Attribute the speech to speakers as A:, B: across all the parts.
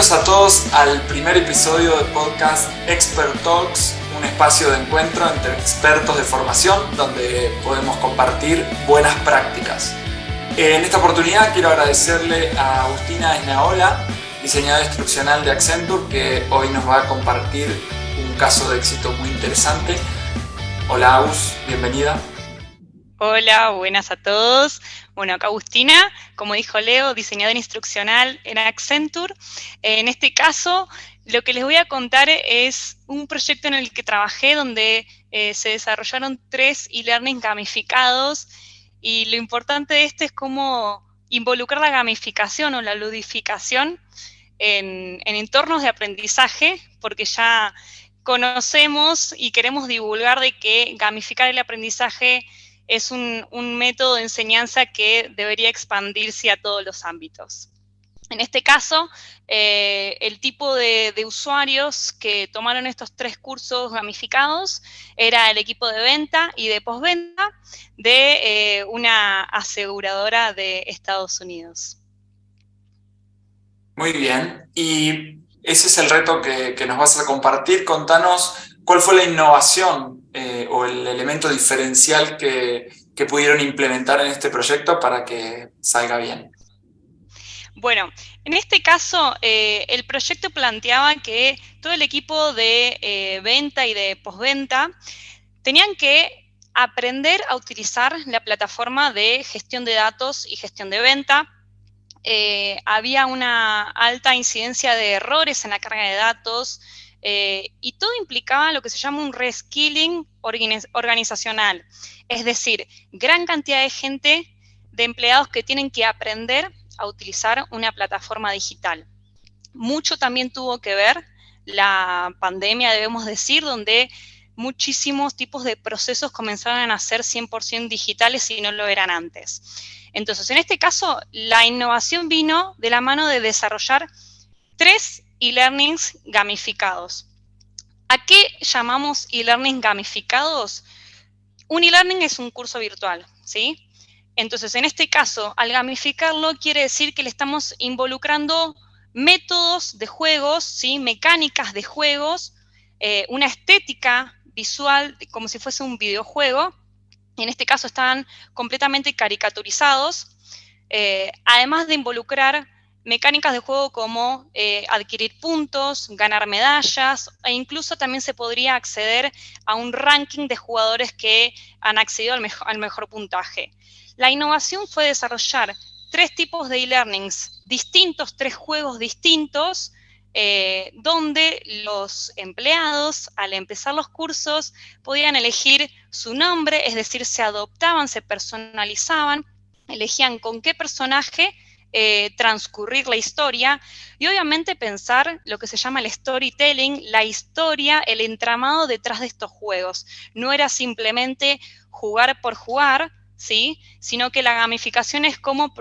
A: Bienvenidos a todos al primer episodio del podcast Expert Talks, un espacio de encuentro entre expertos de formación donde podemos compartir buenas prácticas. En esta oportunidad quiero agradecerle a Agustina Esnaola, diseñadora instruccional de Accenture, que hoy nos va a compartir un caso de éxito muy interesante. Hola Agus, bienvenida.
B: Hola, buenas a todos. Bueno, acá Agustina, como dijo Leo, diseñadora instruccional en Accenture. En este caso, lo que les voy a contar es un proyecto en el que trabajé donde se desarrollaron 3 e-learning gamificados, y lo importante de este es cómo involucrar la gamificación o la ludificación en entornos de aprendizaje, porque ya conocemos y queremos divulgar de que gamificar el aprendizaje es un método de enseñanza que debería expandirse a todos los ámbitos. En este caso, el tipo de usuarios que tomaron estos 3 cursos gamificados era el equipo de venta y de postventa de una aseguradora de Estados Unidos.
A: Muy bien, y ese es el reto que nos vas a compartir. Contanos cuál fue la innovación o el elemento diferencial que pudieron implementar en este proyecto para que salga bien.
B: Bueno, en este caso, el proyecto planteaba que todo el equipo de venta y de postventa tenían que aprender a utilizar la plataforma de gestión de datos y gestión de venta. Había una alta incidencia de errores en la carga de datos, y todo implicaba lo que se llama un reskilling organizacional, es decir, gran cantidad de gente, de empleados que tienen que aprender a utilizar una plataforma digital. Mucho también tuvo que ver la pandemia, debemos decir, donde muchísimos tipos de procesos comenzaron a ser 100% digitales si no lo eran antes. Entonces, en este caso, la innovación vino de la mano de desarrollar 3 e-learnings gamificados. ¿A qué llamamos e-learning gamificados? Un e-learning es un curso virtual, ¿sí? Entonces, en este caso, al gamificarlo, quiere decir que le estamos involucrando métodos de juegos, ¿sí? Mecánicas de juegos, una estética visual como si fuese un videojuego. En este caso están completamente caricaturizados, además de involucrar mecánicas de juego como adquirir puntos, ganar medallas, e incluso también se podría acceder a un ranking de jugadores que han accedido al mejor puntaje. La innovación fue desarrollar 3 tipos de e-learnings distintos, 3 juegos distintos, donde los empleados, al empezar los cursos, podían elegir su nombre, es decir, se adoptaban, se personalizaban, elegían con qué personaje transcurrir la historia, y obviamente pensar lo que se llama el storytelling, la historia, el entramado detrás de estos juegos. No era simplemente jugar por jugar, ¿sí? Sino que la gamificación es como,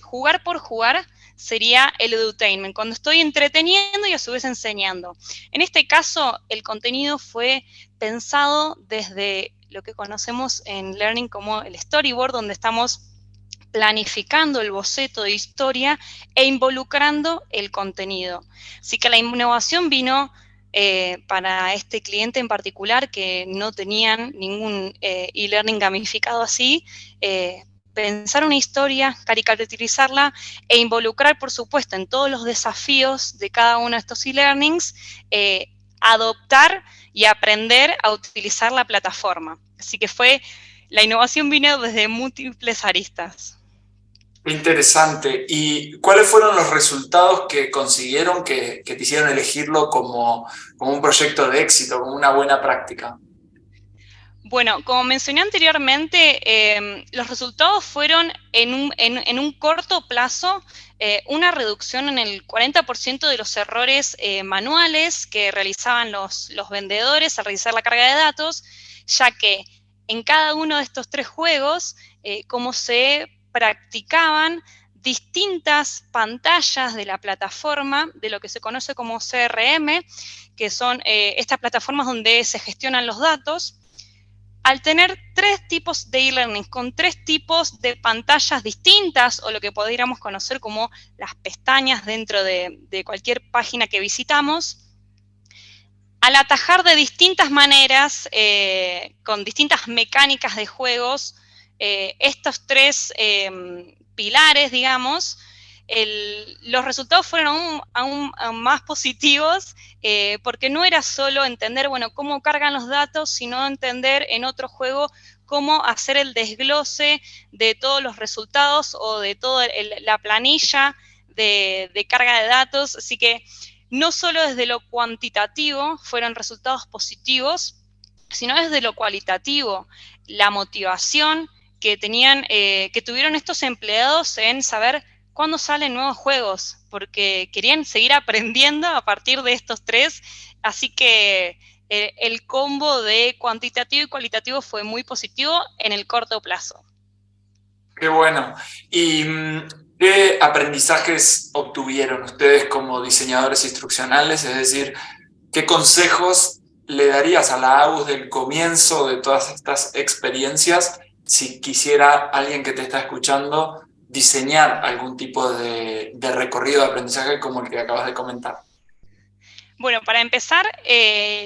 B: jugar por jugar sería el edutainment, cuando estoy entreteniendo y a su vez enseñando. En este caso, el contenido fue pensado desde lo que conocemos en Learning como el storyboard, donde estamos planificando el boceto de historia e involucrando el contenido. Así que la innovación vino para este cliente en particular, que no tenían ningún e-learning gamificado así, pensar una historia, caricaturizarla e involucrar, por supuesto, en todos los desafíos de cada uno de estos e-learnings, adoptar y aprender a utilizar la plataforma. Así que la innovación vino desde múltiples aristas.
A: Interesante. ¿Y cuáles fueron los resultados que consiguieron que te hicieron elegirlo como un proyecto de éxito, como una buena práctica?
B: Bueno, como mencioné anteriormente, los resultados fueron en un corto plazo una reducción en el 40% de los errores manuales que realizaban los vendedores al realizar la carga de datos, ya que en cada uno de estos 3 juegos, como se practicaban distintas pantallas de la plataforma, de lo que se conoce como CRM, que son estas plataformas donde se gestionan los datos, al tener 3 tipos de e-learning, con 3 tipos de pantallas distintas, o lo que podríamos conocer como las pestañas dentro de cualquier página que visitamos, al atajar de distintas maneras, con distintas mecánicas de juegos, estos 3 pilares, digamos, los resultados fueron aún más positivos, porque no era solo entender, bueno, cómo cargan los datos, sino entender en otro juego cómo hacer el desglose de todos los resultados o de toda la planilla de carga de datos. Así que no solo desde lo cuantitativo fueron resultados positivos, sino desde lo cualitativo, la motivación que tuvieron estos empleados en saber cuándo salen nuevos juegos, porque querían seguir aprendiendo a partir de estos 3, así que el combo de cuantitativo y cualitativo fue muy positivo en el corto plazo.
A: Qué bueno. ¿Y qué aprendizajes obtuvieron ustedes como diseñadores instruccionales? Es decir, ¿qué consejos le darías a la AUS del comienzo de todas estas experiencias si quisiera alguien que te está escuchando diseñar algún tipo de recorrido de aprendizaje como el que acabas de comentar?
B: Bueno, para empezar,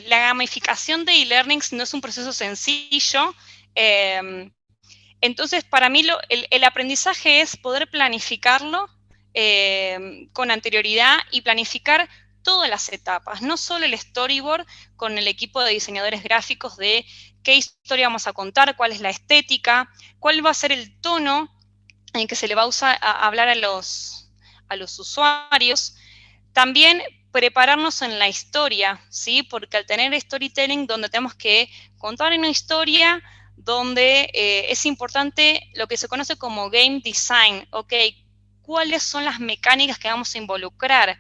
B: la gamificación de e-learnings no es un proceso sencillo. Entonces, para mí el aprendizaje es poder planificarlo con anterioridad y planificar todas las etapas, no solo el storyboard con el equipo de diseñadores gráficos de qué historia vamos a contar, cuál es la estética, cuál va a ser el tono en que se le va a hablar a los usuarios. También prepararnos en la historia, ¿sí? Porque al tener storytelling donde tenemos que contar una historia donde es importante lo que se conoce como game design, ¿ok? ¿Cuáles son las mecánicas que vamos a involucrar?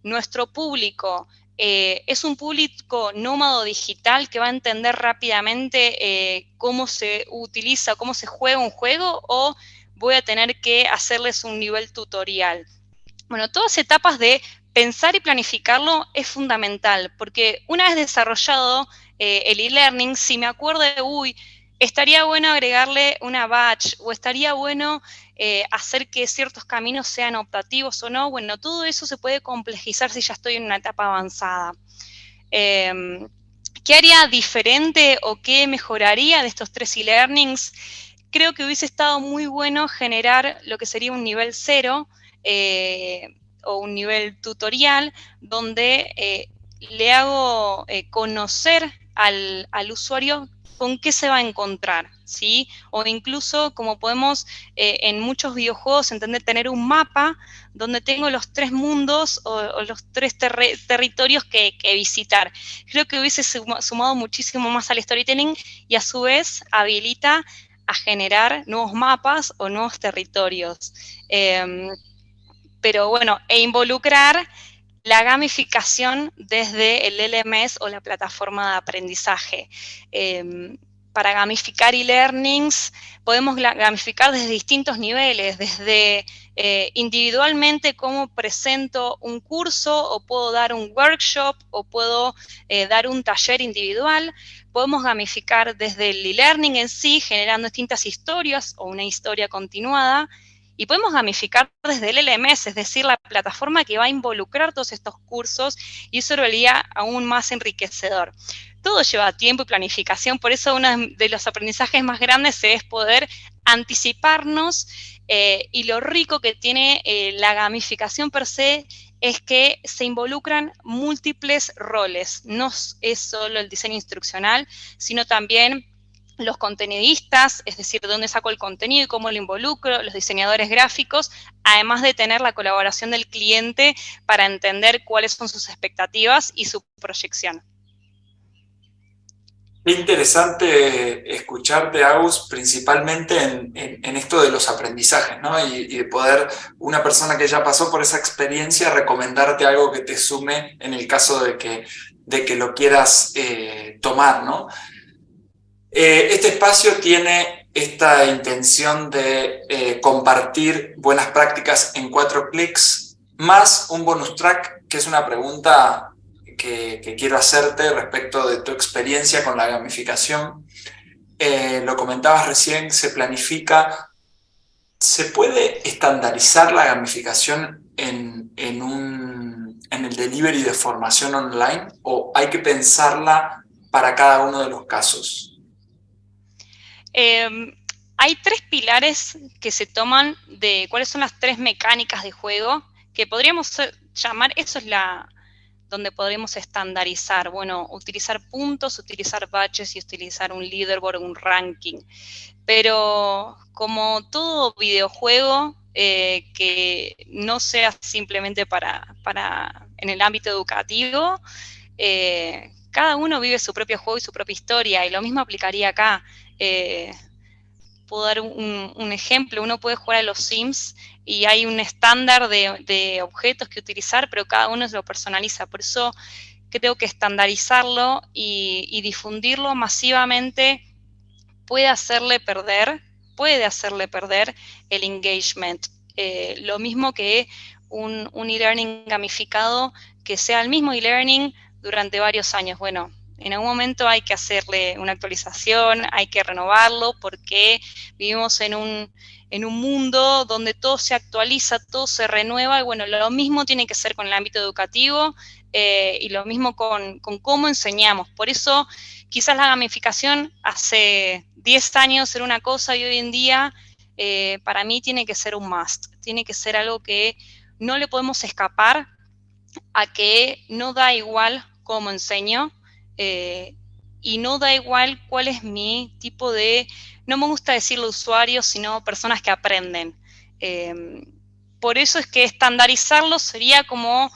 B: Nuestro público es un público nómado digital que va a entender rápidamente cómo se utiliza, cómo se juega un juego, o voy a tener que hacerles un nivel tutorial. Bueno, todas etapas de pensar y planificarlo es fundamental, porque una vez desarrollado el e-learning, si me acuerdo de, estaría bueno agregarle una batch, o estaría bueno hacer que ciertos caminos sean optativos o no, bueno, todo eso se puede complejizar si ya estoy en una etapa avanzada. ¿Qué haría diferente o qué mejoraría de estos 3 e-learnings? Creo que hubiese estado muy bueno generar lo que sería un nivel 0, o un nivel tutorial, donde le hago conocer al usuario con qué se va a encontrar, ¿sí? O incluso, como podemos en muchos videojuegos tener un mapa donde tengo los 3 mundos o los 3 territorios que visitar. Creo que hubiese sumado muchísimo más al storytelling y a su vez habilita a generar nuevos mapas o nuevos territorios. Pero bueno, involucrar la gamificación desde el LMS o la plataforma de aprendizaje. Para gamificar e-learnings podemos gamificar desde distintos niveles, desde individualmente cómo presento un curso, o puedo dar un workshop, o puedo dar un taller individual. Podemos gamificar desde el e-learning en sí, generando distintas historias o una historia continuada. Y podemos gamificar desde el LMS, es decir, la plataforma que va a involucrar todos estos cursos, y eso lo haría aún más enriquecedor. Todo lleva tiempo y planificación, por eso uno de los aprendizajes más grandes es poder anticiparnos, y lo rico que tiene la gamificación per se es que se involucran múltiples roles. No es solo el diseño instruccional, sino también los contenidistas, es decir, de dónde saco el contenido y cómo lo involucro, los diseñadores gráficos, además de tener la colaboración del cliente para entender cuáles son sus expectativas y su proyección.
A: Qué interesante escucharte, Agus, principalmente en esto de los aprendizajes, ¿no? Y de poder, una persona que ya pasó por esa experiencia, recomendarte algo que te sume en el caso de que lo quieras tomar, ¿no? Este espacio tiene esta intención de compartir buenas prácticas en 4 clics, más un bonus track, que es una pregunta que quiero hacerte respecto de tu experiencia con la gamificación. lo comentabas recién, se planifica. ¿Se puede estandarizar la gamificación en el delivery de formación online o hay que pensarla para cada uno de los casos?
B: Hay tres pilares que se toman de cuáles son las tres mecánicas de juego que podríamos llamar, eso es donde podríamos estandarizar, bueno, utilizar puntos, utilizar badges y utilizar un leaderboard, un ranking. Pero como todo videojuego que no sea simplemente para en el ámbito educativo, cada uno vive su propio juego y su propia historia, y lo mismo aplicaría acá. Puedo dar un ejemplo, uno puede jugar a los Sims y hay un estándar de objetos que utilizar, pero cada uno se lo personaliza. Por eso creo que estandarizarlo y difundirlo masivamente puede hacerle perder el engagement. Lo mismo que un e-learning gamificado que sea el mismo e-learning durante varios años. Bueno, en algún momento hay que hacerle una actualización, hay que renovarlo porque vivimos en un mundo donde todo se actualiza, todo se renueva, y bueno, lo mismo tiene que ser con el ámbito educativo y lo mismo con cómo enseñamos. Por eso quizás la gamificación hace 10 años era una cosa y hoy en día para mí tiene que ser un must, tiene que ser algo que no le podemos escapar a que no da igual cómo enseño y no da igual cuál es mi tipo de, no me gusta decirlo usuarios, sino personas que aprenden. Por eso es que estandarizarlo sería como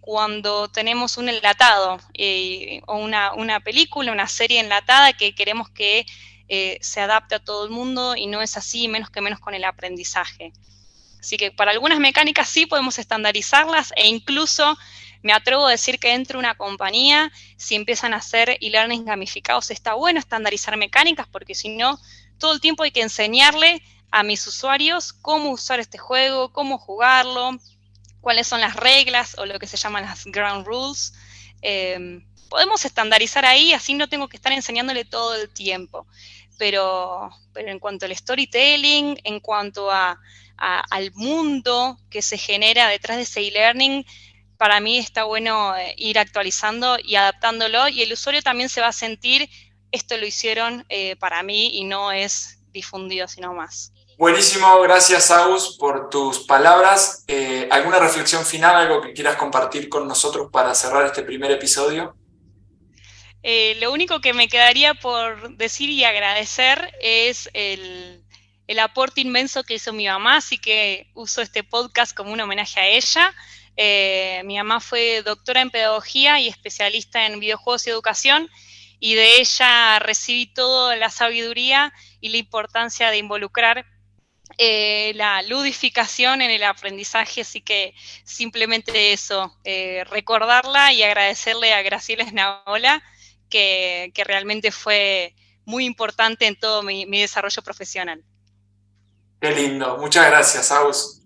B: cuando tenemos un enlatado o una película, una serie enlatada que queremos que se adapte a todo el mundo y no es así, menos con el aprendizaje. Así que para algunas mecánicas sí podemos estandarizarlas e incluso me atrevo a decir que dentro de una compañía, si empiezan a hacer e-learning gamificados, está bueno estandarizar mecánicas porque si no, todo el tiempo hay que enseñarle a mis usuarios cómo usar este juego, cómo jugarlo, cuáles son las reglas o lo que se llaman las ground rules. Podemos estandarizar ahí, así no tengo que estar enseñándole todo el tiempo. Pero en cuanto al storytelling, en cuanto al mundo que se genera detrás de ese e-learning, para mí está bueno ir actualizando y adaptándolo, y el usuario también se va a sentir, esto lo hicieron para mí y no es difundido sino más.
A: Buenísimo, gracias Agus por tus palabras. ¿Alguna reflexión final, algo que quieras compartir con nosotros para cerrar este primer episodio?
B: Lo único que me quedaría por decir y agradecer es el aporte inmenso que hizo mi mamá, así que uso este podcast como un homenaje a ella. Mi mamá fue doctora en pedagogía y especialista en videojuegos y educación, y de ella recibí toda la sabiduría y la importancia de involucrar la ludificación en el aprendizaje, así que simplemente eso, recordarla y agradecerle a Graciela Esnaola, que realmente fue muy importante en todo mi desarrollo profesional.
A: Qué lindo, muchas gracias Agus.